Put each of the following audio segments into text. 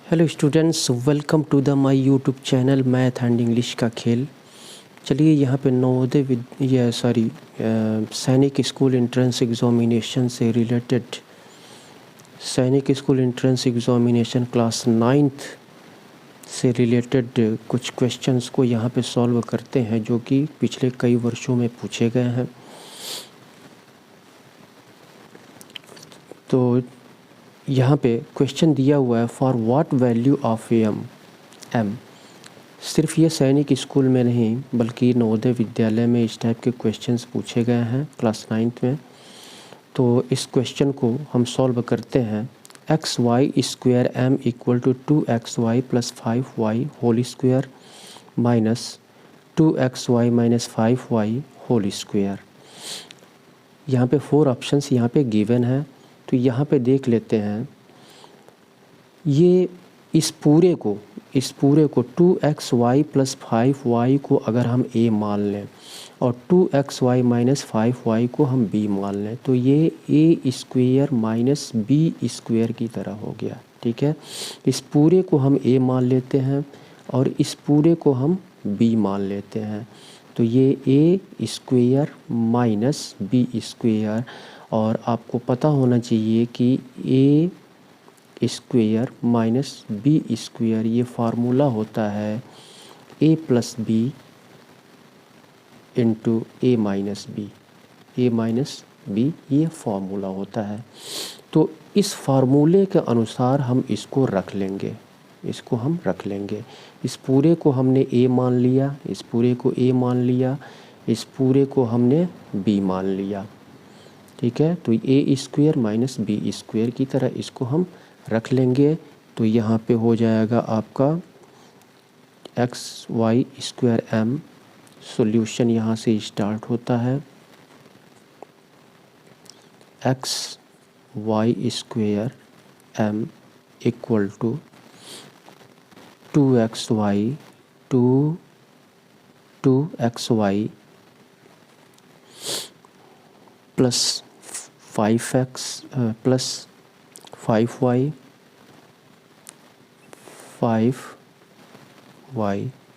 Hello students, welcome to the my YouTube channel math and English का खेल। चलिए यहाँ पे सैनिक स्कूल एंट्रेंस एग्ज़ामिनेशन से related Sainik school entrance examination class 9th से रिलेटेड कुछ क्वेश्चंस को यहाँ पे सॉल्व करते हैं, जो कि पिछले कई वर्षों में पूछे गए हैं। तो यहाँ पे क्वेश्चन दिया हुआ है, for what value of M. सिर्फ ये सैनिक स्कूल में नहीं बल्कि नवोदय विद्यालय में इस टाइप के क्वेश्चंस पूछे गए हैं क्लास 9th में। तो इस क्वेश्चन को हम सॉल्व करते हैं। X Y square M equal to 2xy plus 5y whole square minus 2xy minus 5y whole square. यहाँ पे 4 ऑप्शंस यहाँ पे गिवन है। तो यहाँ पे देख लेते हैं, ये इस पूरे को 2xy प्लस 5y को अगर हम a मान लें और 2xy माइनस 5y को हम b मान लें, तो ये a square minus b square की तरह हो गया। ठीक है, इस पूरे को हम a मान लेते हैं और इस पूरे को हम b मान लेते हैं, तो ये a square minus b square. और आपको पता होना चाहिए कि a square minus B square ये फार्मूला होता है a plus B into A minus B, ये फार्मूला होता है। तो इस फार्मूले के अनुसार हम इसको रख लेंगे, इस पूरे को हमने a मान लिया, इस पूरे को a मान लिया, इस पूरे को हमने b मान लिया। ठीक है, तो a square minus B square की तरह इसको हम रख लेंगे। तो यहाँ पे हो जाएगा आपका X Y square M. Solution यहाँ से स्टार्ट होता है, X Y square M equal to 2xy plus 5x plus 5y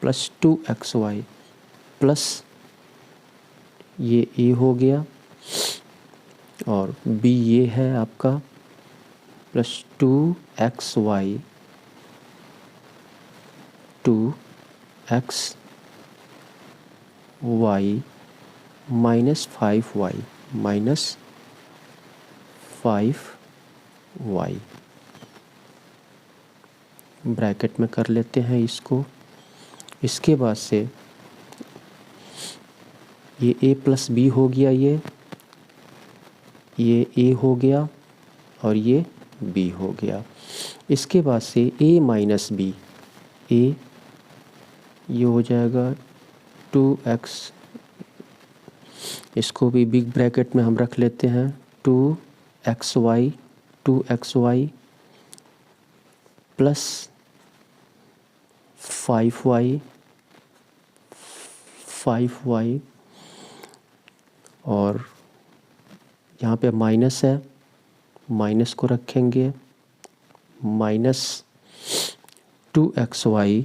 plus 2xy plus ये a हो गया और b ये है आपका plus 2xy minus 5y bracket में कर लेते हैं इसको। इसके बाद से ये a प्लस बी हो गया, ये a हो गया और ये b हो गया। इसके बाद से a माइनस बी, ये हो जाएगा 2x, इसको भी बिग ब्रैकेट में हम रख लेते हैं, 2xy प्लस 5y और यहाँ पे माइनस है, माइनस को रखेंगे, माइनस 2xy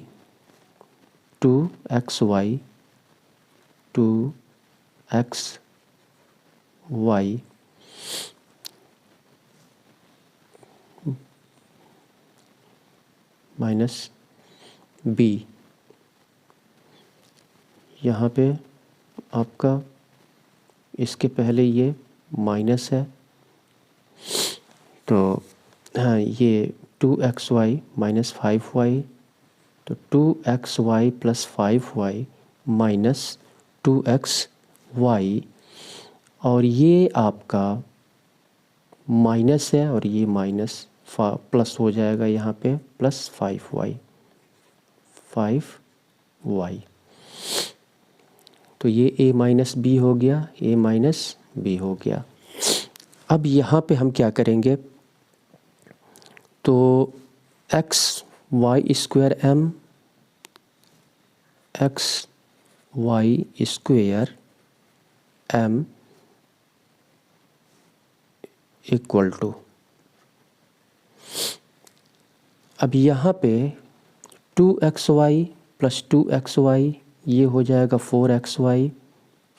माइनस b। यहाँ पे आपका इसके पहले ये माइनस है, तो हाँ, ये 2xy माइनस 5y, तो 2xy plus 5y minus 2xy, और ये आपका माइनस है और ये माइनस प्लस हो जाएगा यहाँ पे प्लस 5y। तो ये a माइनस बी हो गया, a माइनस बी हो गया। अब यहाँ पे हम क्या करेंगे, तो X Y square M equal to, अब यहाँ पे 2xy प्लस 2xy ये हो जाएगा 4xy,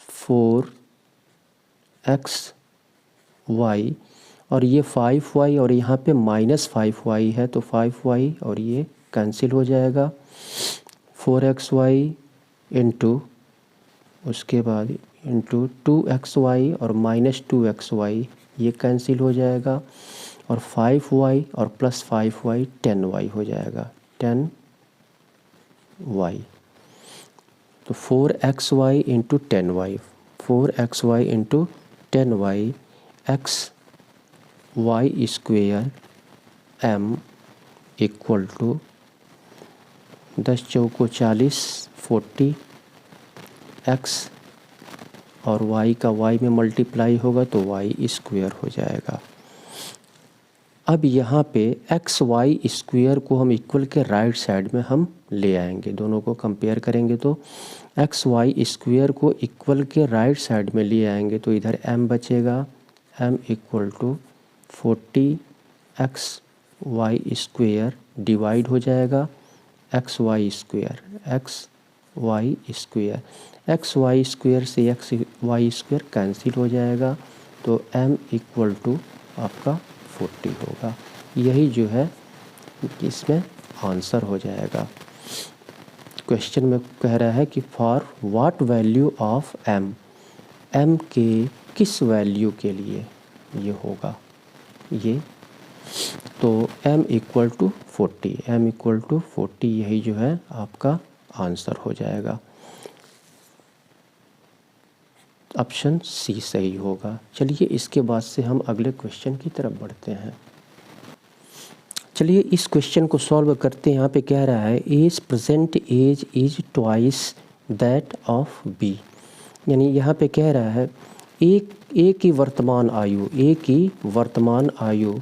4xy और ये 5y और यहाँ पे -5y है तो 5y और ये कैंसिल हो जाएगा। 4xy इंटू उसके बाद इंटू 2xy और -2xy ये कैंसिल हो जाएगा और 5y और प्लस 5y 10y हो जाएगा, 10y। तो 4xy into 10y, 4xy into 10y x y square m equal to 10 चौको 40, 40 x और y का y में मल्टीप्लाई होगा तो y स्क्वेयर हो जाएगा। अब यहाँ पे एक्स वाई स्क्वेयर को हम इक्वल के राइट साइड में हम ले आएंगे, दोनों को कंपेयर करेंगे तो एक्स वाई स्क्वेयर को इक्वल के राइट साइड में ले आएंगे तो इधर m बचेगा, m equal to 40 X Y square divide हो जाएगा X Y square, X Y square, X Y square से एक्स वाई स्क्वेयर कैंसिल हो जाएगा तो m इक्वल टू आपका 40 होगा। यही जो है इसमें आंसर हो जाएगा। क्वेश्चन में कह रहा है कि for what value of m, m के किस वैल्यू के लिए ये होगा ये, तो m equal to 40, m equal to 40 यही जो है आपका आंसर हो जाएगा। ऑप्शन सी सही होगा। चलिए इसके बाद से हम अगले क्वेश्चन की तरफ बढ़ते हैं। चलिए इस क्वेश्चन को सॉल्व करते हैं। यहाँ पे कह रहा है A's present age is twice that of B, यानी यहाँ पे कह रहा है ए की वर्तमान आयु, ए की वर्तमान आयु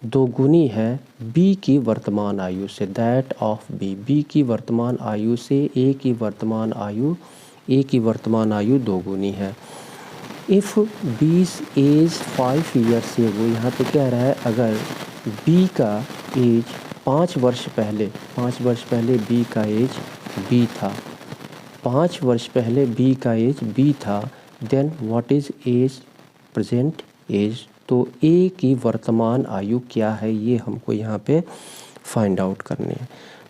दोगुनी है बी की वर्तमान आयु से, दैट ऑफ बी, बी की वर्तमान आयु से ए की वर्तमान आयु दोगुनी है। इफ़ बीज एज 5 ईयर्स एगो, यहाँ पे कह रहा है अगर बी का एज 5 वर्ष पहले बी का एज बी था, 5 वर्ष पहले बी का एज बी था, then what is A's present age, तो ए की वर्तमान आयु क्या है ये हमको यहाँ पे फाइंड आउट करनी है।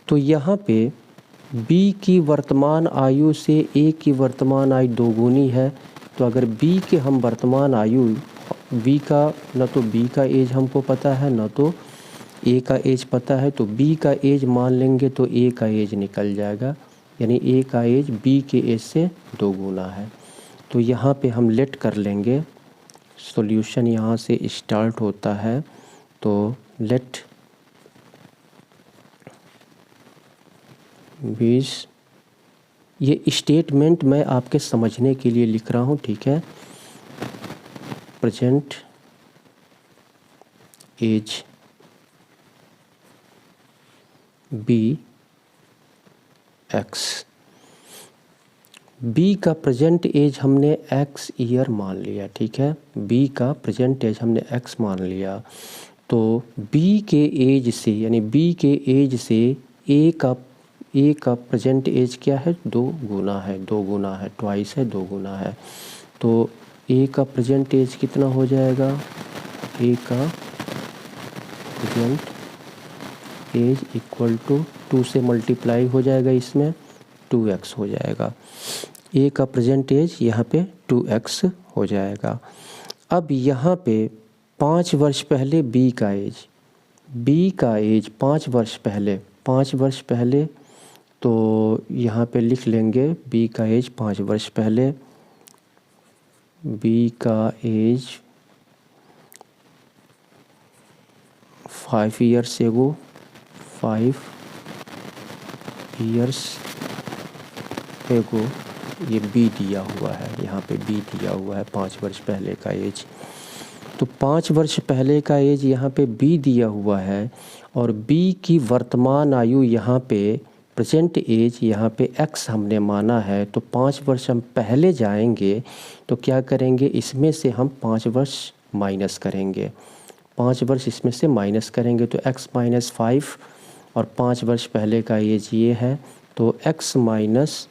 तो यहाँ पे बी की वर्तमान आयु से ए की वर्तमान आयु दोगुनी है, तो अगर बी के हम वर्तमान आयु, बी का न तो बी का एज हमको पता है न तो ए का एज पता है, तो बी का एज मान लेंगे तो ए का एज निकल जाएगा, यानी ए का एज बी के एज से दोगुना है। तो यहाँ पे हम लेट कर लेंगे, सॉल्यूशन यहाँ से स्टार्ट होता है, तो लेट 20, ये स्टेटमेंट मैं आपके समझने के लिए लिख रहा हूँ, ठीक है। Present age B X, B का प्रेजेंट एज हमने एक्स ईयर मान लिया, ठीक है, बी का प्रेजेंट एज हमने एक्स मान लिया, तो बी के एज से, यानी बी के एज से ए का प्रेजेंट एज क्या है, दोगुना है, ट्वाइस है, दोगुना है, तो ए का प्रेजेंट एज कितना हो जाएगा, ए का प्रेजेंट एज इक्वल टू 2 से मल्टीप्लाई हो जाएगा, इसमें 2x हो जाएगा, ए का प्रेजेंट एज यहाँ पे 2x हो जाएगा। अब यहाँ पे 5 वर्ष पहले बी का एज 5 वर्ष पहले, तो यहाँ पे लिख लेंगे बी का एज 5 वर्ष पहले, बी का as 5 years ago, 5 years ago, ये बी दिया हुआ है, यहाँ पे बी दिया हुआ है 5 वर्ष पहले का एज, तो 5 वर्ष पहले का एज यहाँ पे बी दिया हुआ है और बी की वर्तमान आयु यहाँ पे प्रेजेंट एज यहाँ पे एक्स हमने माना है, तो 5 वर्ष हम पहले जाएंगे तो क्या करेंगे, इसमें से हम 5 वर्ष माइनस करेंगे, 5 वर्ष इसमें से माइनस करेंगे तो x - 5 और 5 वर्ष पहले का एज ये है, तो x माइनस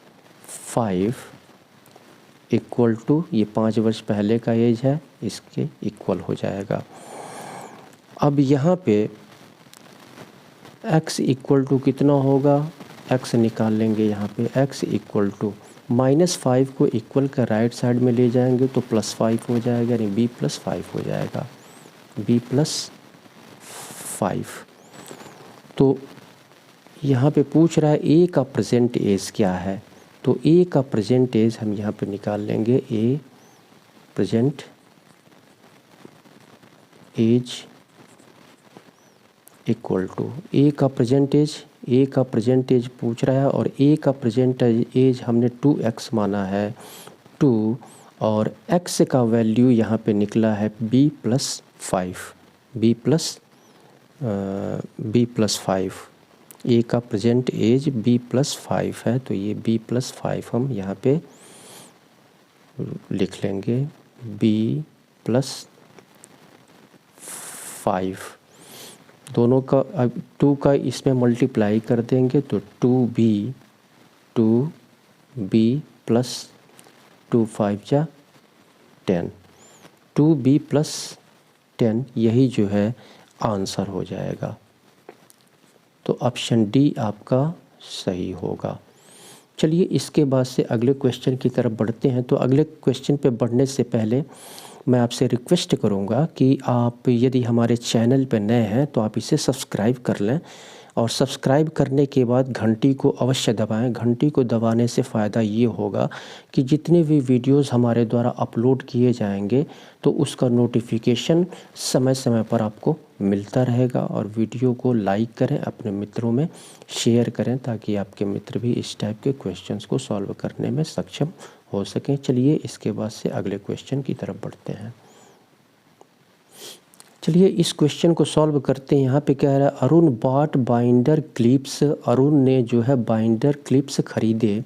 5 इक्वल टू ये 5 वर्ष पहले का एज है, इसके इक्वल हो जाएगा। अब यहाँ पे x इक्वल टू कितना होगा, x निकाल लेंगे यहाँ पे। x इक्वल टू -5 को इक्वल का राइट साइड में ले जाएंगे तो +5 हो जाएगा, यानी b+5 हो जाएगा, b+5। तो यहाँ पे पूछ रहा है a का प्रेजेंट एज क्या है, तो a का प्रेजेंट एज हम यहाँ पे निकाल लेंगे। a present age equal to a का प्रेजेंट एज पूछ रहा है, और a का प्रेजेंट एज हमने 2x माना है, 2, और x का वैल्यू यहाँ पे निकला है b+5, b+5। a का प्रेजेंट एज b+5 है, तो ये b+5 हम यहाँ पे लिख लेंगे, b+5। दोनों का 2 का इसमें मल्टीप्लाई कर देंगे तो 2b प्लस 2 5 जा 10, 2b प्लस 10, यही जो है आंसर हो जाएगा। तो ऑप्शन डी आपका सही होगा। चलिए इसके बाद से अगले क्वेश्चन की तरफ बढ़ते हैं। तो अगले क्वेश्चन पे बढ़ने से पहले मैं आपसे रिक्वेस्ट करूंगा कि आप यदि हमारे चैनल पे नए हैं तो आप इसे सब्सक्राइब कर लें, और सब्सक्राइब करने के बाद घंटी को अवश्य दबाएं। घंटी को दबाने से फ़ायदा ये होगा कि जितने भी वीडियोस हमारे द्वारा अपलोड किए जाएंगे तो उसका नोटिफिकेशन समय समय पर आपको मिलता रहेगा। और वीडियो को लाइक करें, अपने मित्रों में शेयर करें, ताकि आपके मित्र भी इस टाइप के क्वेश्चंस को सॉल्व करने में सक्षम हो सकें। चलिए इसके बाद से अगले क्वेश्चन की तरफ बढ़ते हैं। चलिए इस क्वेश्चन को सॉल्व करते हैं। यहाँ पे कह रहा है Arun bought binder clips, Arun ने जो है बाइंडर क्लिप्स खरीदे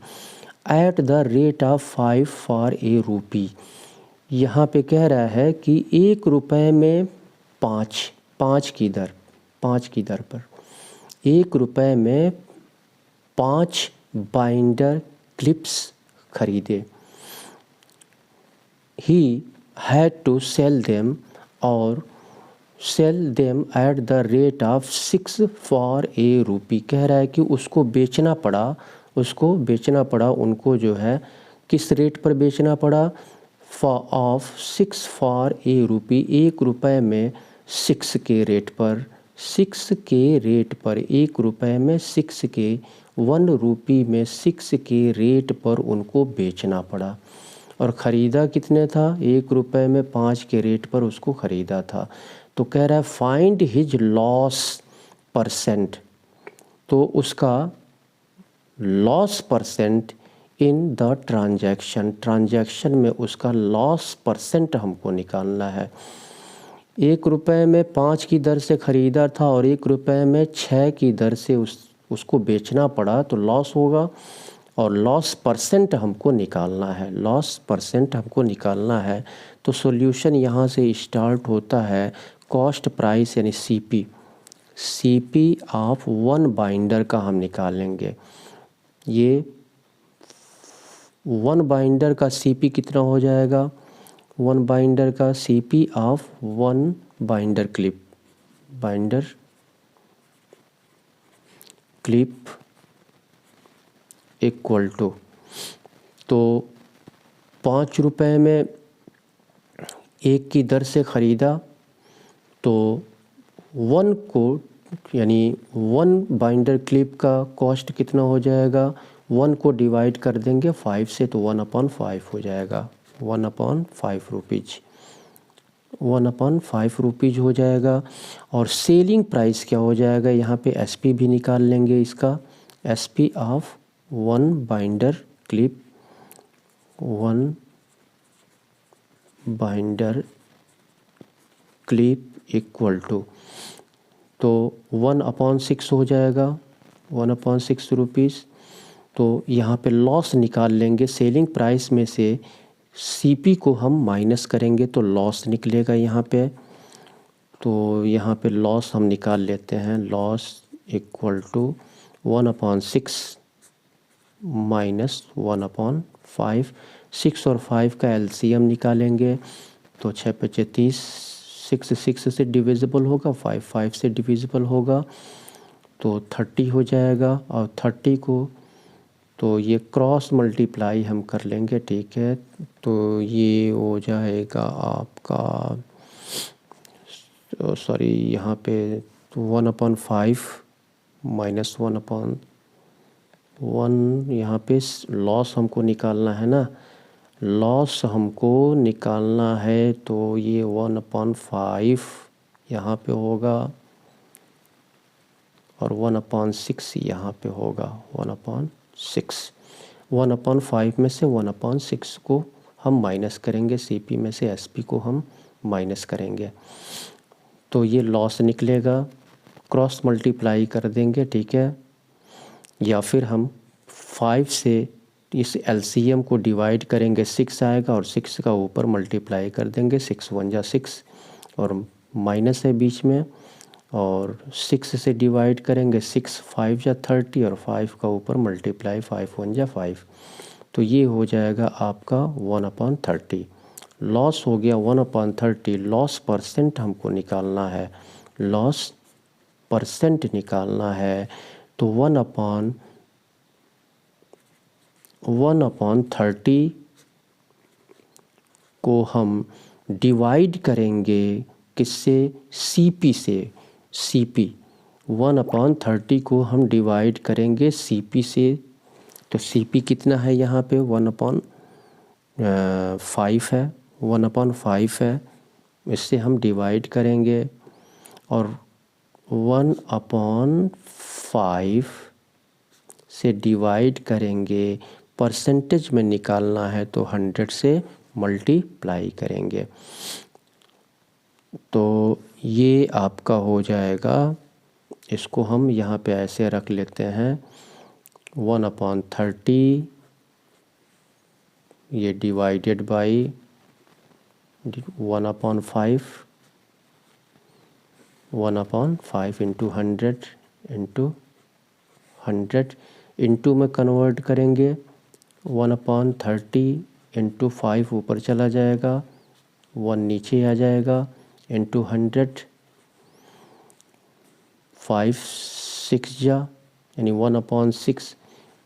at the rate of 5 for a rupee. यहाँ पे कह रहा है कि 1 रुपये में 5 की दर पर 1 रुपये में 5 बाइंडर क्लिप्स खरीदे। He had to sell them at the rate of 6 for a rupee. कह रहा है कि उसको बेचना पड़ा उनको जो है किस रेट पर बेचना पड़ा, ऑफ 6 फॉर ए रूपी, 1 रुपये में 6 के रेट पर, 1 रुपये में 6 के, 1 रूपी में 6 के रेट पर उनको बेचना पड़ा। और ख़रीदा कितने था, 1 रुपये में 5 के रेट पर उसको ख़रीदा था। तो कह रहा है फाइंड हिज लॉस परसेंट, तो उसका loss percent in the transaction में उसका लॉस परसेंट हमको निकालना है। 1 रुपये में 5 की दर से ख़रीदा था और 1 रुपये में 6 की दर से उसको बेचना पड़ा, तो लॉस होगा। और लॉस परसेंट हमको निकालना है। तो सॉल्यूशन यहाँ से स्टार्ट होता है, कॉस्ट प्राइस यानी सीपी ऑफ 1 बाइंडर का हम निकालेंगे। ये 1 बाइंडर का सीपी कितना हो जाएगा, 1 बाइंडर का CP of 1 binder clip equal to, तो 5 रुपये में 1 की दर से ख़रीदा, तो 1 को यानी 1 बाइंडर क्लिप का कॉस्ट कितना हो जाएगा, 1 को डिवाइड कर देंगे 5 से, तो 1/5 हो जाएगा, 1/5 रुपीज़, 1/5 रुपीज़ हो जाएगा। और सेलिंग प्राइस क्या हो जाएगा, यहाँ पे एसपी भी निकाल लेंगे इसका, SP of 1 binder clip equal to, तो 1/6 हो जाएगा, 1/6 रुपीज़। तो यहाँ पे लॉस निकाल लेंगे, सेलिंग प्राइस में से सीपी को हम माइनस करेंगे तो लॉस निकलेगा यहाँ पे। तो यहाँ पे लॉस हम निकाल लेते हैं, लॉस इक्वल टू 1/6 माइनस 1/5। 6 और 5 का एलसीएम निकालेंगे तो 6 पचे 30, 6 6 से डिविजिबल होगा, 5 5 से डिविजिबल होगा तो 30 हो जाएगा। और 30 को तो ये क्रॉस मल्टीप्लाई हम कर लेंगे, ठीक है। तो ये हो जाएगा आपका, सॉरी यहाँ पे 1/5 माइनस 1/1, यहाँ पे लॉस हमको निकालना है ना, लॉस हमको निकालना है तो ये 1/5 यहाँ पे होगा और 1/6 यहाँ पे होगा। 1/5 में से 1/6 को हम माइनस करेंगे, सीपी में से एसपी को हम माइनस करेंगे तो ये लॉस निकलेगा, क्रॉस मल्टीप्लाई कर देंगे, ठीक है। या फिर हम 5 से इस एलसीएम को डिवाइड करेंगे, 6 आएगा और 6 का ऊपर मल्टीप्लाई कर देंगे, 6 1 जा 6 और माइनस है बीच में, और 6 से डिवाइड करेंगे, 6 5 जा 30 और 5 का ऊपर मल्टीप्लाई, 5 1 जा 5। तो ये हो जाएगा आपका 1/30। लॉस हो गया 1/30। लॉस परसेंट हमको निकालना है, लॉस परसेंट निकालना है तो 1/30 को हम डिवाइड करेंगे किससे, सीपी से। सीपी 1/30 को हम डिवाइड करेंगे सीपी से, तो सीपी कितना है यहाँ पे 1/5 है, 1/5 है, इससे हम डिवाइड करेंगे और 1/5 से डिवाइड करेंगे, परसेंटेज में निकालना है तो 100 से मल्टीप्लाई करेंगे। तो ये आपका हो जाएगा, इसको हम यहाँ पे ऐसे रख लेते हैं 1/30 ये divided by 1/5, 1/5 into 100 into 100 into में कन्वर्ट करेंगे, 1/30 इंटू 5 ऊपर चला जाएगा, 1 नीचे आ जाएगा, इंटू 100, 5 6 जा यानी 1/6।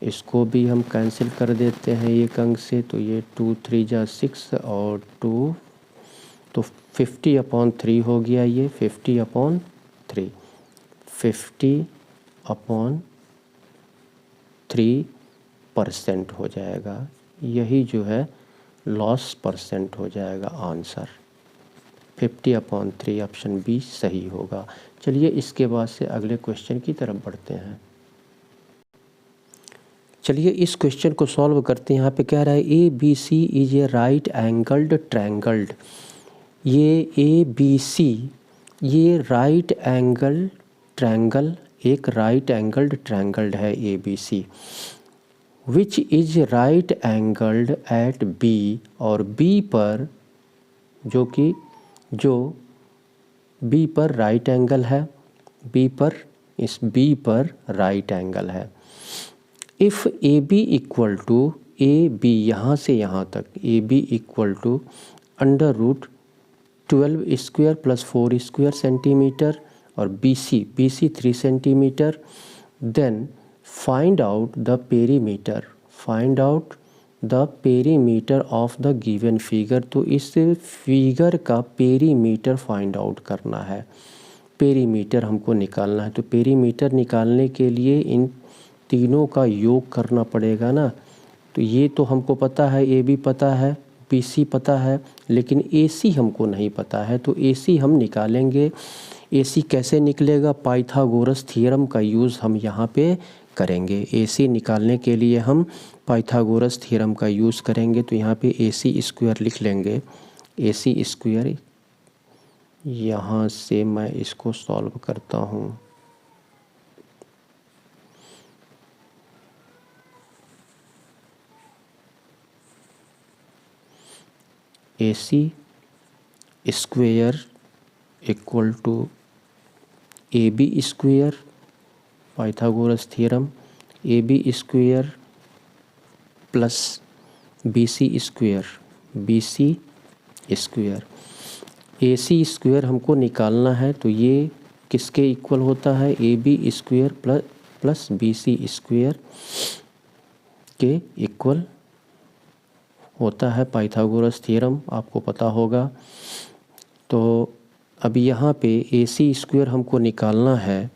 इसको भी हम कैंसिल कर देते हैं एक अंक से, तो ये 2 3 जा 6 और 2 तो 50/3 हो गया, ये 50/3, 50/3% हो जाएगा। यही जो है लॉस परसेंट हो जाएगा आंसर, 50/3 ऑप्शन बी सही होगा। चलिए इसके बाद से अगले क्वेश्चन की तरफ बढ़ते हैं। चलिए इस क्वेश्चन को सॉल्व करते हैं। यहाँ पे कह रहा है A B C is a right angled triangle. ये ए बी सी ये राइट एंगल ट्रायंगल, एक राइट एंगल्ड ट्रायंगल है A B C, which is right angled at B, और बी पर जो बी पर राइट एंगल है, बी पर इस बी पर राइट एंगल है। If A B equal to A B यहाँ से यहाँ तक A B equal to √12 square plus 4 square centimetre और B C 3 centimetre, then find out the perimeter of the given figure. तो इस फिगर का पेरीमीटर फाइंड आउट करना है, पेरीमीटर हमको निकालना है। तो पेरीमीटर निकालने के लिए इन तीनों का योग करना पड़ेगा ना। तो ये तो हमको पता है, ए बी पता है, बी सी पता है, लेकिन ए सी हमको नहीं पता है। तो ए सी हम निकालेंगे। ए सी कैसे निकलेगा, पाइथागोरस थ्योरम का यूज़ हम यहाँ पे करेंगे। ए सी निकालने के लिए हम पाइथागोरस थ्योरम का यूज़ करेंगे। तो यहाँ पे ए सी स्क्वायर लिख लेंगे, ए सी स्क्वायर। यहाँ से मैं इसको सॉल्व करता हूँ। A C square equal to A B square Pythagoras theorem, A B square plus B C square, B C square, A C square हमको निकालना है, तो ये किसके इक्वल होता है, A B square plus B C square के equal होता है। पाइथागोरस थ्योरम आपको पता होगा। तो अब यहाँ पे ए सी स्क्वायर हमको निकालना है,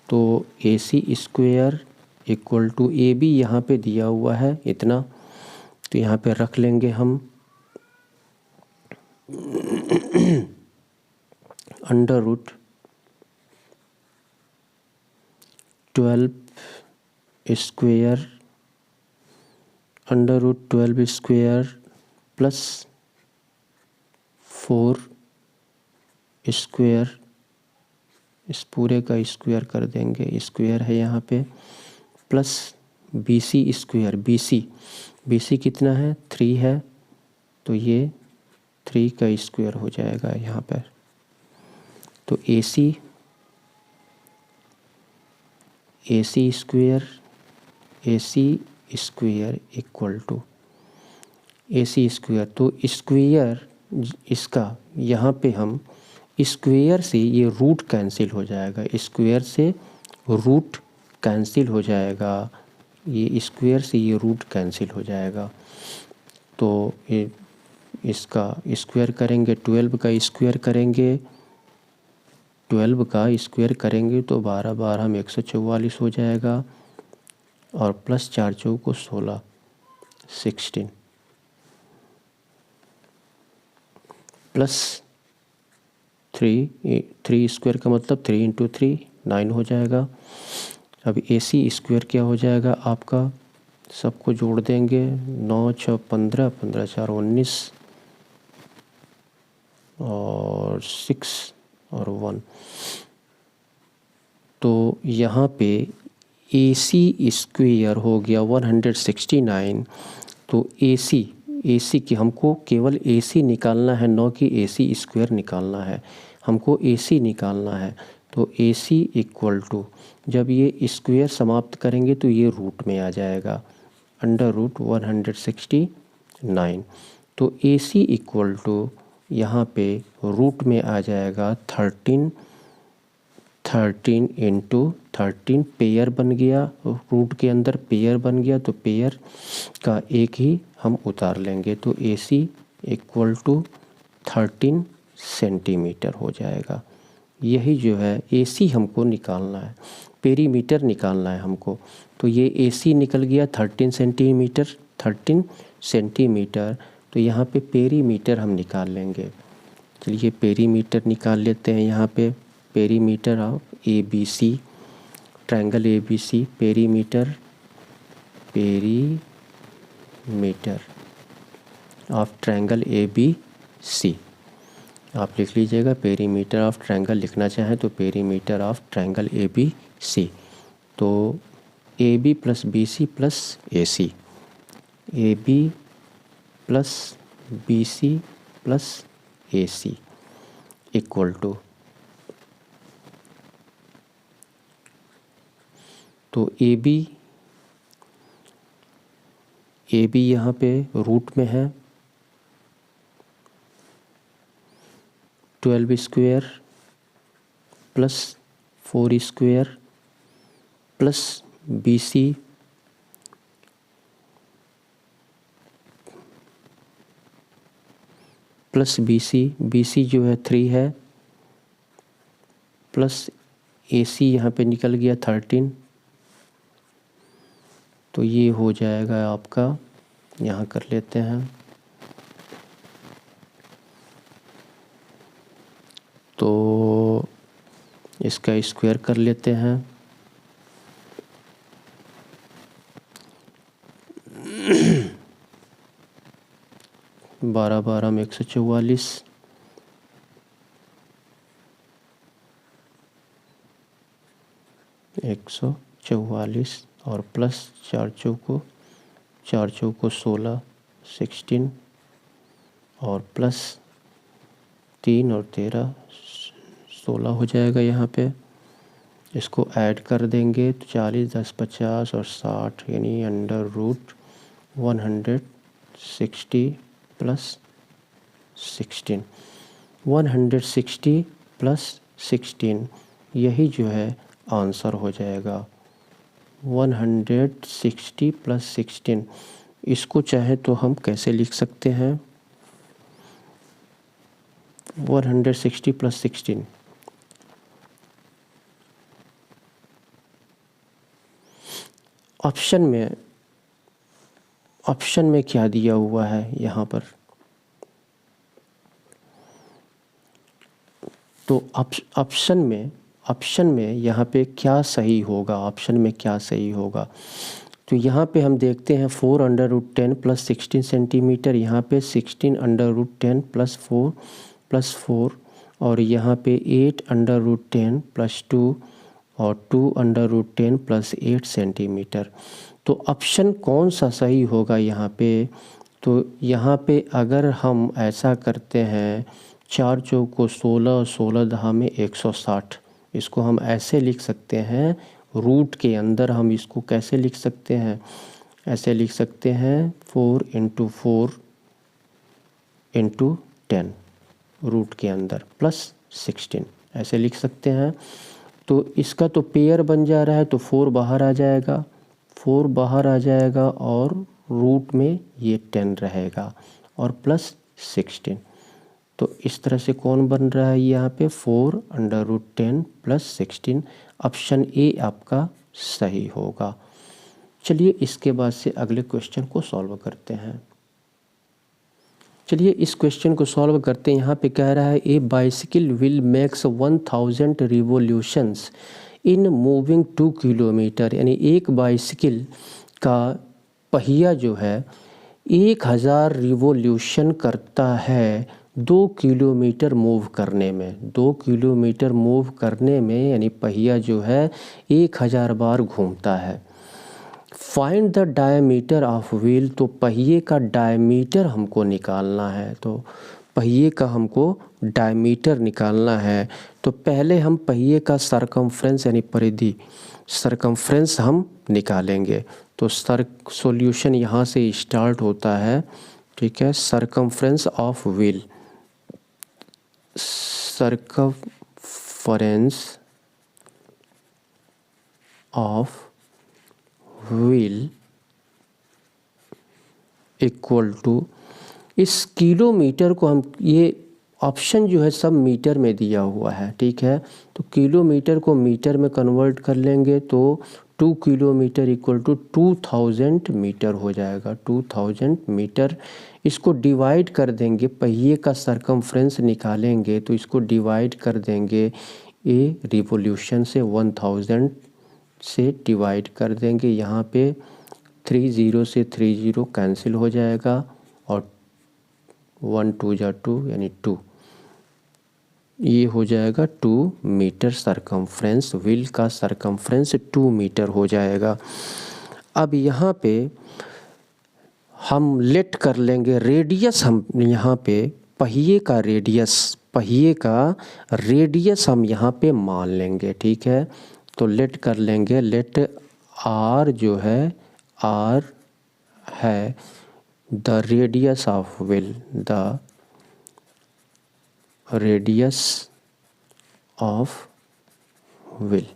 तो A C square equal to A B यहाँ पे दिया हुआ है इतना, तो यहाँ पे रख लेंगे हम under root 12 square, under root 12 square plus 4 square, इस पूरे का स्क्वायर कर देंगे, स्क्वायर है यहाँ पे, plus B C square, B C कितना है 3 है, तो ये 3 का स्क्वायर हो जाएगा यहाँ पर। तो A C square equal to A C square, तो स्क्वायर इसका यहाँ पे हम स्क्वायर से ये रूट कैंसिल हो जाएगा, स्क्वायर से रूट कैंसिल हो जाएगा, ये स्क्वायर से ये रूट कैंसिल हो जाएगा। तो ये इसका स्क्वायर करेंगे, 12 का स्क्वायर करेंगे, 12 का स्क्वायर करेंगे तो 12 12 में 144 हो जाएगा, और प्लस 4 चौको 16, 16 प्लस 3 स्क्वायर का मतलब 3 इंटू 3 9 हो जाएगा। अब ए सी स्क्वायर क्या हो जाएगा आपका, सबको जोड़ देंगे, 9 6 15, 15 4 19 और 6 और 1। तो यहाँ पे ए सी स्क्वायर हो गया 169। तो ए सी की हमको केवल ए सी निकालना है, न कि ए सी स्क्वायर निकालना है, हमको ए सी निकालना है। तो ए सी इक्वल टू, जब ये स्क्वायर समाप्त करेंगे तो ये रूट में आ जाएगा, अंडर रूट 169। तो ए सी इक्वल टू यहाँ पे रूट में आ जाएगा 13 इंटू 13, पेयर बन गया, रूट के अंदर पेयर बन गया, तो पेयर का एक ही हम उतार लेंगे, तो A C equal to 13 centimetre हो जाएगा। यही जो है ए सी हमको निकालना है, पेरीमीटर निकालना है हमको। तो ये ए सी निकल गया 13 सेंटीमीटर, 13 सेंटीमीटर। तो यहाँ पे पेरीमीटर हम निकाल लेंगे। चलिए पेरीमीटर निकाल लेते हैं। यहाँ पे perimeter of A B C, triangle A B C, perimeter of triangle A B C, आप लिख लीजिएगा। पेरीमीटर ऑफ ट्रायंगल लिखना चाहें तो perimeter of triangle A B C. तो A B plus B C plus A C, A B plus B C plus A C equal to, तो A B यहाँ पे रूट में है 12 square plus 4 square plus B C plus B सी जो है 3 है, plus A सी यहाँ पे निकल गया 13। तो ये हो जाएगा आपका, यहाँ कर लेते हैं, तो इसका स्क्वायर कर लेते हैं। बारह 12 में 144, 144 और प्लस 4 चौको 16, 16 और प्लस 3 और 13 16 हो जाएगा यहाँ पे। इसको ऐड कर देंगे तो 40, 10, 50 और 60 यानी अंडर रूट 160 प्लस 16, 160 प्लस 16 यही जो है आंसर हो जाएगा। 160 प्लस 16 इसको चाहे तो हम कैसे लिख सकते हैं, 160 प्लस 16 ऑप्शन में क्या दिया हुआ है यहाँ पर, तो ऑप्शन में यहाँ पे क्या सही होगा, ऑप्शन में क्या सही होगा, तो यहाँ पे हम देखते हैं 4 अंडर रूट 10 प्लस 16 सेंटीमीटर, यहाँ पे 16 अंडर रूट 10 प्लस 4 और यहाँ पे 8 अंडर रूट 10 प्लस 2 और 2 अंडर रूट 10 प्लस 8 सेंटीमीटर। तो ऑप्शन कौन सा सही होगा यहाँ पे, तो यहाँ पे अगर हम ऐसा करते हैं 4 चौको 16 और 16 दहा में 160, इसको हम ऐसे लिख सकते हैं, रूट के अंदर हम इसको कैसे लिख सकते हैं, ऐसे लिख सकते हैं 4 इंटू 4 इंटू 10 रूट के अंदर प्लस 16 ऐसे लिख सकते हैं। तो इसका तो पेयर बन जा रहा है तो 4 बाहर आ जाएगा, 4 बाहर आ जाएगा और रूट में ये 10 रहेगा और प्लस 16। तो इस तरह से कौन बन रहा है यहाँ पे 4 under root 10 plus 16, option A आपका सही होगा। चलिए इसके बाद से अगले क्वेश्चन को सॉल्व करते हैं। चलिए इस क्वेश्चन को सॉल्व करते हैं। यहाँ पे कह रहा है a bicycle will makes 1000 revolutions in moving 2 kilometre, यानी एक बाइसिकल का पहिया जो है 1000 रिवोल्यूशन करता है 2 किलोमीटर मूव करने में, 2 किलोमीटर मूव करने में यानी पहिया जो है 1000 बार घूमता है। Find the diameter of wheel, तो पहिए का डायमीटर हमको निकालना है, तो पहिए का हमको डायमीटर निकालना है। तो पहले हम पहिए का सरकमफ्रेंस यानी परिधि सरकमफ्रेंस हम निकालेंगे। तो सॉल्यूशन यहाँ से स्टार्ट होता है, ठीक है। Circumference of wheel, circumference of wheel equal to, इस किलोमीटर को हम, ये ऑप्शन जो है सब मीटर में दिया हुआ है, ठीक है। तो किलोमीटर को मीटर में कन्वर्ट कर लेंगे तो 2 किलोमीटर इक्वल टू 2000 मीटर हो जाएगा, 2000 मीटर। इसको डिवाइड कर देंगे, पहिए का सरकमफ्रेंस निकालेंगे तो इसको डिवाइड कर देंगे, ए रिवोल्यूशन से 1000 से डिवाइड कर देंगे। यहाँ पे 30 से 30 कैंसिल हो जाएगा और 1 2 जा 2 यानी 2, ये हो जाएगा 2 मीटर सरकमफ्रेंस, व्हील का सरकमफ्रेंस 2 मीटर हो जाएगा। अब यहाँ पे हम लेट कर लेंगे रेडियस, हम यहाँ पे पहिए का रेडियस हम यहाँ पे मान लेंगे, ठीक है। तो लेट कर लेंगे, लेट आर जो है, आर है the radius of wheel, the radius of wheel,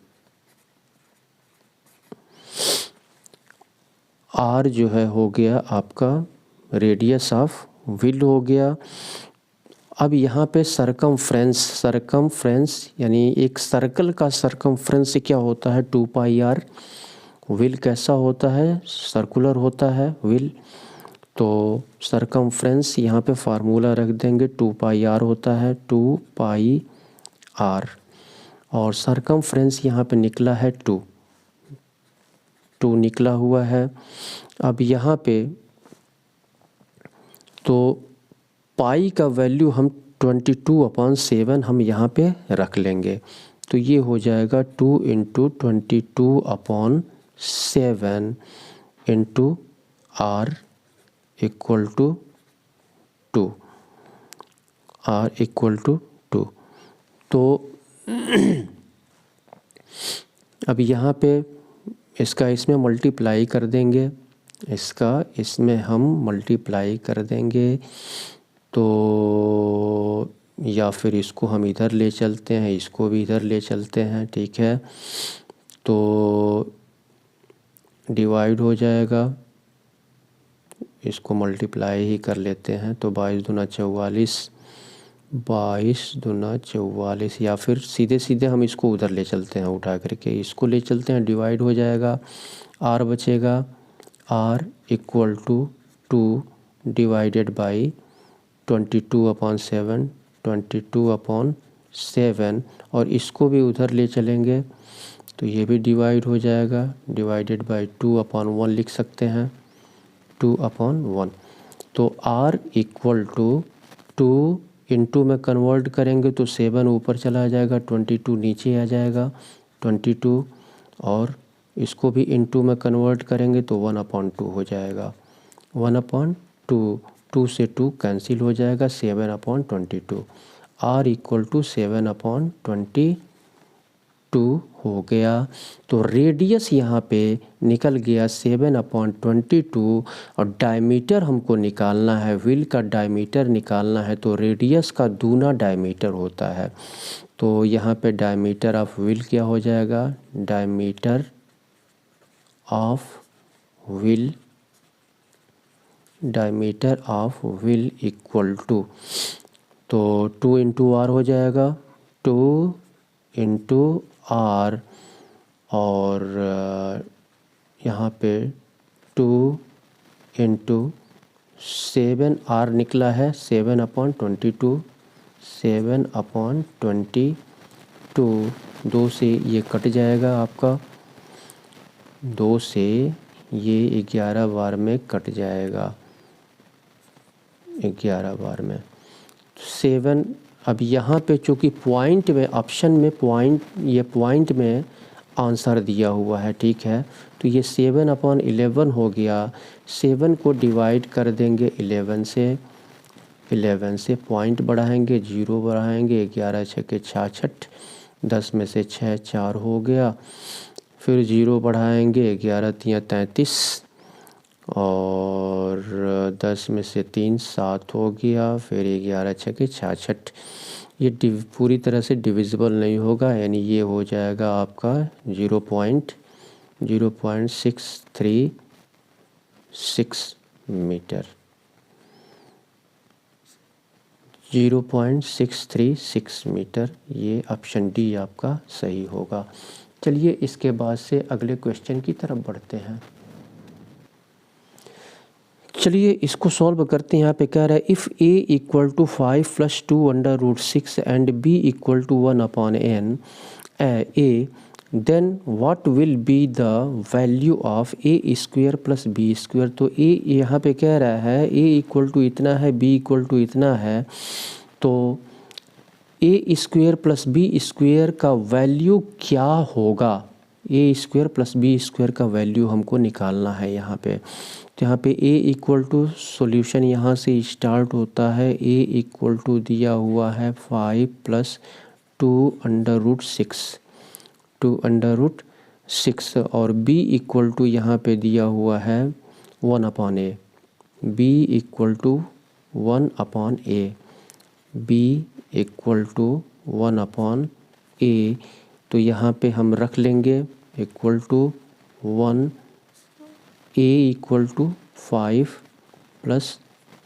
R जो है हो गया आपका रेडियस ऑफ व्हील हो गया। अब यहाँ पे सरकमफ्रेंस यानी एक सर्कल का सरकमफ्रेंस क्या होता है 2 पाई आर। व्हील कैसा होता है, सर्कुलर होता है व्हील। तो सरकमफ्रेंस यहाँ पे फार्मूला रख देंगे, 2 पाई आर होता है, 2 पाई आर, और सरकमफ्रेंस यहाँ पे निकला है 2 निकला हुआ है। अब यहाँ पे तो पाई का वैल्यू हम 22/7 हम यहाँ पे रख लेंगे, तो ये हो जाएगा 2 into 22/7 into R equal to 2, R equal to 2। तो अब यहाँ पे इसका इसमें मल्टीप्लाई कर देंगे, इसका इसमें हम मल्टीप्लाई कर देंगे, तो या फिर इसको हम इधर ले चलते हैं, इसको भी इधर ले चलते हैं, ठीक है। तो डिवाइड हो जाएगा, इसको मल्टीप्लाई ही कर लेते हैं, तो 22 दूना 44, 22 दूना 44, या फिर सीधे सीधे हम इसको उधर ले चलते हैं, उठा करके इसको ले चलते हैं, डिवाइड हो जाएगा, r बचेगा, r equal to 2 divided by 22/7, 22/7, और इसको भी उधर ले चलेंगे तो ये भी डिवाइड हो जाएगा, डिवाइडेड बाई 2/1 लिख सकते हैं, 2/1। तो r इक्वल टू 2 इंटू में कन्वर्ट करेंगे तो 7 ऊपर चला जाएगा, 22 नीचे आ जाएगा, 22, और इसको भी इंटू में कन्वर्ट करेंगे तो 1/2 हो जाएगा, 1/2, 2 से 2 कैंसिल हो जाएगा, 7/22। r इक्वल टू 7/22 हो गया। तो रेडियस यहाँ पे निकल गया 7/22, और डायमीटर हमको निकालना है, व्हील का डायमीटर निकालना है, तो रेडियस का दूना डायमीटर होता है। तो यहाँ पे डायमीटर ऑफ व्हील क्या हो जाएगा, diameter of wheel equal to, तो 2 इंटू आर हो जाएगा, 2 इंटू आर, और यहाँ पे 2 इंटू 7, आर निकला है 7/22, 7/22, 2 से ये कट जाएगा आपका, 2 से ये 11 बार में कट जाएगा, 11 बार में 7। अब यहाँ पे चूँकि पॉइंट में, ऑप्शन में पॉइंट में आंसर दिया हुआ है, ठीक है, तो ये 7/11 हो गया। 7 को डिवाइड कर देंगे 11 से पॉइंट बढ़ाएंगे, 0 बढ़ाएंगे, 11 छके 66, 10 में से 6 4 हो गया, फिर 0 बढ़ाएंगे, 11 तियाँ 33, और 10 में से 3 7 हो गया, फिर 11 छके 66। ये पूरी तरह से डिविजिबल नहीं होगा, यानी ये हो जाएगा आपका 0.0636 मीटर, 0.636 मीटर। ये ऑप्शन डी आपका सही होगा। चलिए इसके बाद से अगले क्वेश्चन की तरफ बढ़ते हैं। चलिए इसको सॉल्व करते हैं। यहाँ पे कह रहा है if a equal to 5 + 2√6 and b equal to 1/n a, then what will be the value of a square plus b square. तो a यहाँ पे कह रहा है a इक्वल टू इतना है, b इक्वल टू इतना है, तो a square plus b square का वैल्यू क्या होगा, a square plus b square का वैल्यू हमको निकालना है यहाँ पे। तो यहाँ पे a इक्वल टू सोल्यूशन यहाँ से स्टार्ट होता है, a इक्वल टू दिया हुआ है 5 + 2√6 और b इक्वल टू यहाँ पे दिया हुआ है 1/a, b equal to 1/a, b equal to 1/a। तो यहाँ पे हम रख लेंगे equal to 1, a equal to 5 +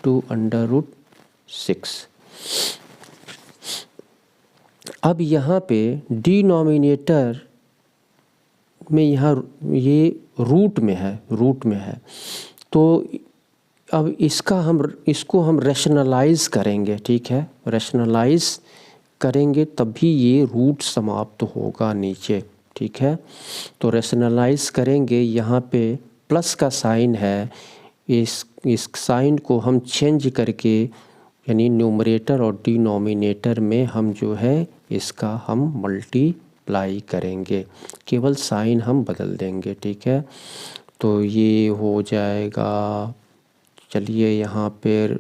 2√6। अब यहाँ पे डिनोमिनेटर में, यहाँ ये रूट में है, तो अब इसको हम रैशनलाइज़ करेंगे, ठीक है, रैशनलाइज़ करेंगे तभी ये रूट समाप्त होगा नीचे, ठीक है। तो रैशनलाइज़ करेंगे, यहाँ पे प्लस का साइन है, इस साइन को हम चेंज करके, यानी न्यूमरेटर और डिनोमिनेटर में हम जो है इसका हम मल्टीप्लाई करेंगे, केवल साइन हम बदल देंगे, ठीक है। तो ये हो जाएगा, चलिए यहाँ पर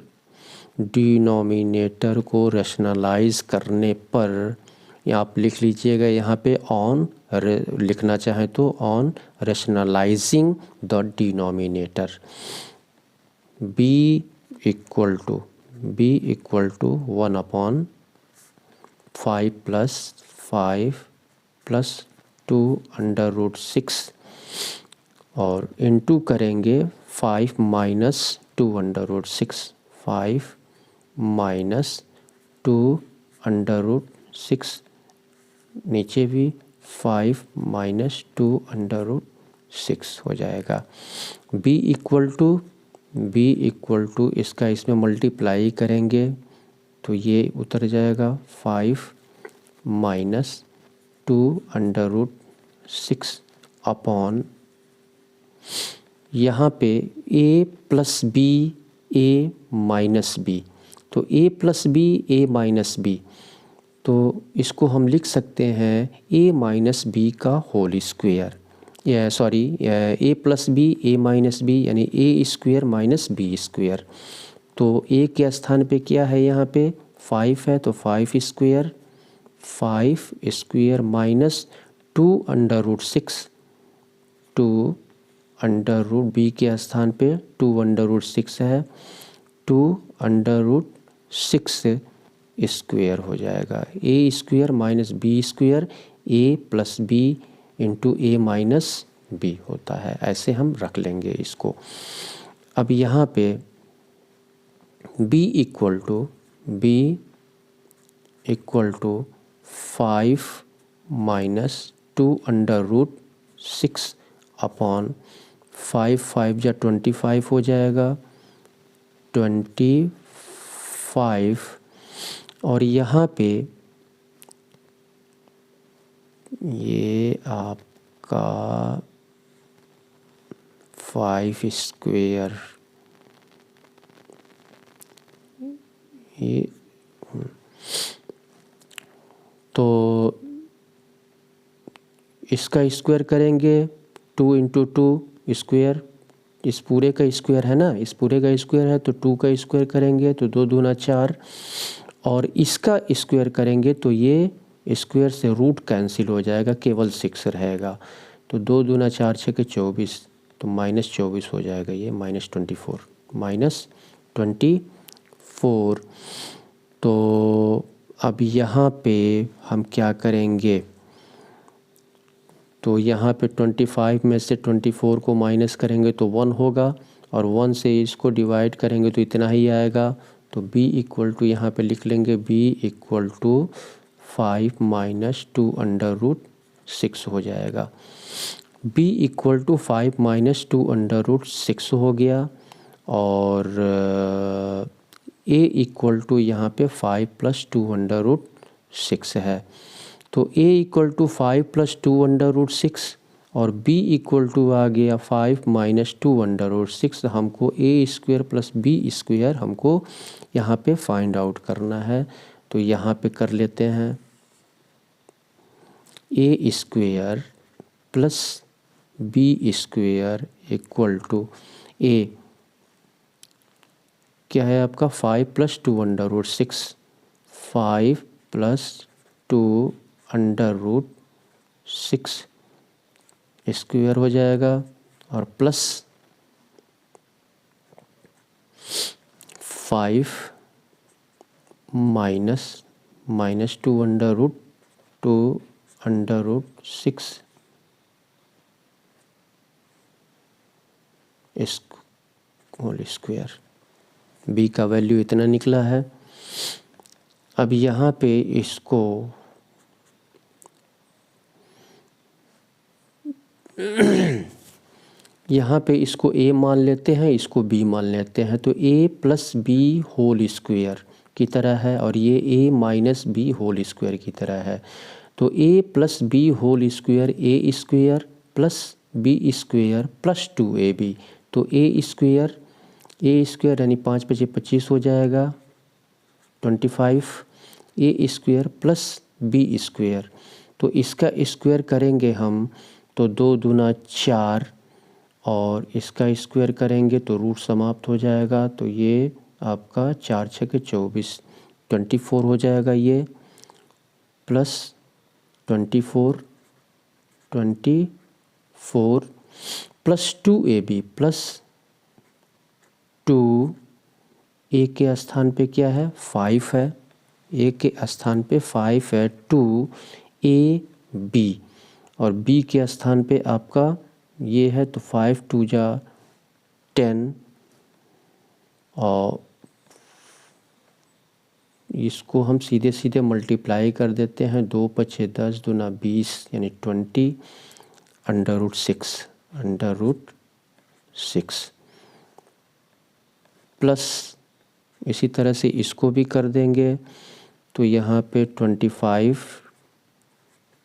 डिनोमिनेटर को रैशनलाइज़ करने पर या आप लिख लीजिएगा यहाँ पे ऑन लिखना चाहें तो on rationalising the denominator b equal to 1/5 plus 2√6 और इनटू करेंगे 5 माइनस 2√6 5 माइनस 2√6 नीचे भी 5 माइनस 2√6 हो जाएगा। b इक्वल टू इसका इसमें मल्टीप्लाई करेंगे तो ये उतर जाएगा 5 माइनस 2√6 अपॉन यहाँ पे a plus B a minus B, तो a plus B a minus B, तो इसको हम लिख सकते हैं a माइनस बी का होल स्क्वायर, या sorry a plus B a minus B यानी a square minus B square. तो a के स्थान पे क्या है यहाँ पे 5 है तो 5 स्क्वायर माइनस 2√6 2√b के स्थान पे 2√6 है 2√6 स्क्वायर हो जाएगा। a square minus B square a plus B into a minus B होता है, ऐसे हम रख लेंगे इसको। अब यहाँ पे b equal to 5 minus 2√6 upon 5 5 जा 25 हो जाएगा 25 और यहाँ पे ये आपका 5 स्क्वायर ये तो इसका स्क्वायर करेंगे 2 इंटू 2 स्क्वायर, इस पूरे का स्क्वायर है ना, इस पूरे का स्क्वायर है तो 2 का स्क्वायर करेंगे तो 2 दूना 4 और इसका स्क्वायर करेंगे तो ये स्क्वायर से रूट कैंसिल हो जाएगा, केवल 6 रहेगा। तो 2 दूना 4 6 के 24 तो माइनस 24 हो जाएगा, ये माइनस 24। तो अब यहाँ पे हम क्या करेंगे, तो यहाँ पे 25 में से 24 को माइनस करेंगे तो 1 होगा और 1 से इसको डिवाइड करेंगे तो इतना ही आएगा। तो b इक्वल टू यहाँ पे लिख लेंगे b इक्वल टू 5 माइनस 2√6 हो जाएगा। b इक्वल टू 5 माइनस 2√6 हो गया और a इक्वल टू यहाँ पे 5 प्लस 2√6 है। तो a इक्वल टू 5 प्लस 2√6 और b इक्वल टू आ गया 5 माइनस 2√6। हमको a square plus b square हमको यहाँ पे फाइंड आउट करना है, तो यहाँ पे कर लेते हैं a square plus b square equal to a क्या है आपका 5 प्लस 2√6 5 प्लस 2√6 स्क्वायर हो जाएगा और plus 5 minus 2√6 whole square. b का वैल्यू इतना निकला है। अब यहाँ पे इसको यहाँ पे इसको a मान लेते हैं, इसको b मान लेते हैं, तो a plus B whole square की तरह है और ये a minus B whole square की तरह है। तो a plus B whole square a square plus b square plus 2ab, तो a स्क्वायर यानी 5 × 25 हो जाएगा 25 a square plus b square, तो इसका स्क्वायर करेंगे हम तो 2 दूना 4 और इसका स्क्वायर करेंगे तो रूट समाप्त हो जाएगा। तो ये आपका 4 × 6 = 24 24 हो जाएगा ये, प्लस 24 प्लस 2ab प्लस 2 ए के स्थान पे क्या है 5 है, ए के स्थान पे 5 है, 2ab और बी के स्थान पे आपका ये है तो 5 2 जा 10 और इसको हम सीधे सीधे मल्टीप्लाई कर देते हैं। 2 पछे 10 दूना 20 यानी 20 √6 प्लस इसी तरह से इसको भी कर देंगे तो यहाँ पे 25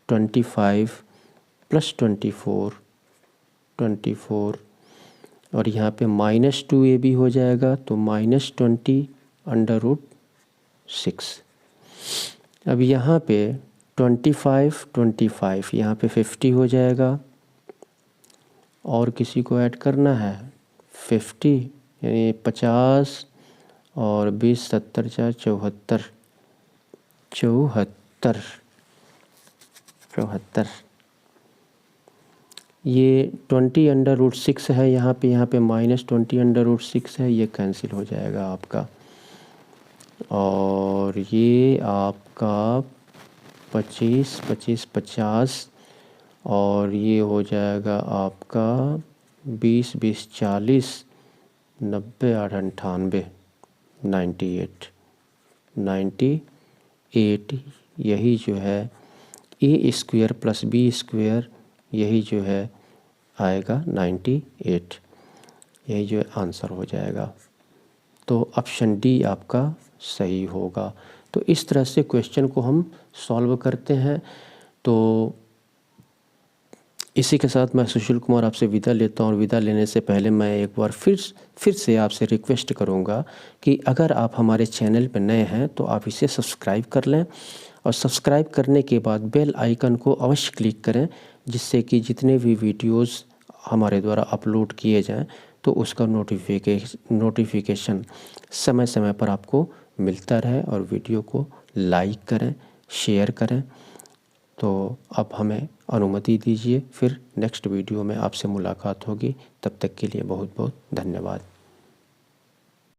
प्लस 24 और यहाँ पे -2ab हो जाएगा तो -20 √6। अब यहाँ पे 25 यहाँ पे 50 हो जाएगा और किसी को ऐड करना है 50 यानी 50 और 20 70 74 ये 20 √6 है यहाँ पे -20 √6 है, ये कैंसिल हो जाएगा आपका और ये आपका 25 50 और ये हो जाएगा आपका 20 40 90 8 98 98 यही जो है ए स्क्वायर प्लस बी स्क्वायर यही जो है आएगा 98, यही जो है आंसर हो जाएगा। तो ऑप्शन डी आपका सही होगा। तो इस तरह से क्वेश्चन को हम सॉल्व करते हैं। तो इसी के साथ मैं सुशील कुमार आपसे विदा लेता हूँ और विदा लेने से पहले मैं एक बार फिर से आपसे रिक्वेस्ट करूँगा कि अगर आप हमारे चैनल पर नए हैं तो आप इसे सब्सक्राइब कर लें और सब्सक्राइब करने के बाद बेल आइकन को अवश्य क्लिक करें, जिससे कि जितने भी वीडियोस हमारे द्वारा अपलोड किए जाएं तो उसका नोटिफिकेशन समय समय पर आपको मिलता रहे और वीडियो को लाइक करें, शेयर करें। तो अब हमें अनुमति दीजिए, फिर नेक्स्ट वीडियो में आपसे मुलाकात होगी। तब तक के लिए बहुत बहुत धन्यवाद।